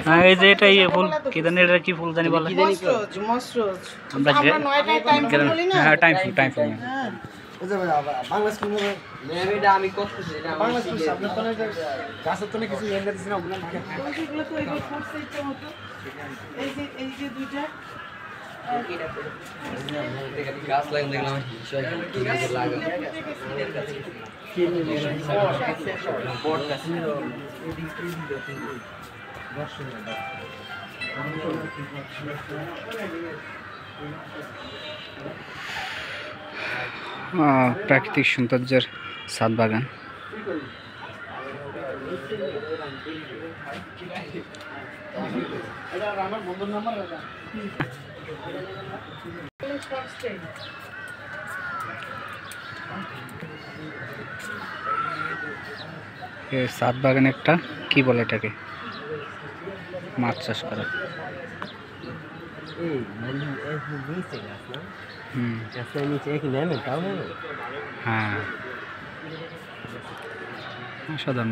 হ্যাঁ এই যে এটা ইয়ে ফুল কি জানি এটা কি ফুল জানি বলে মসরোজ আমরা 9টায় টাইম ফুল বলি না হ্যাঁ টাইম ফুল হ্যাঁ ওই যে বাংলা স্কুল মনে এটা আমি করতেছি এটা বাংলা স্কুল সামনে তো গাছের তো কিছু এনে দিছি না ওগুলো এগুলো তো এগুলো ফুটছে ইচ্ছা মতো এই যে দুইটা গাছ লাগান দেখলাম লাগা প্রাকৃতিক সৌন্দর্যের ছাদ বাগান আমার বন্ধুর নাম্বার ছাদ বাগান একটা কি বলে এটাকে মাছ চাষ করা হ্যাঁ অসাধারণ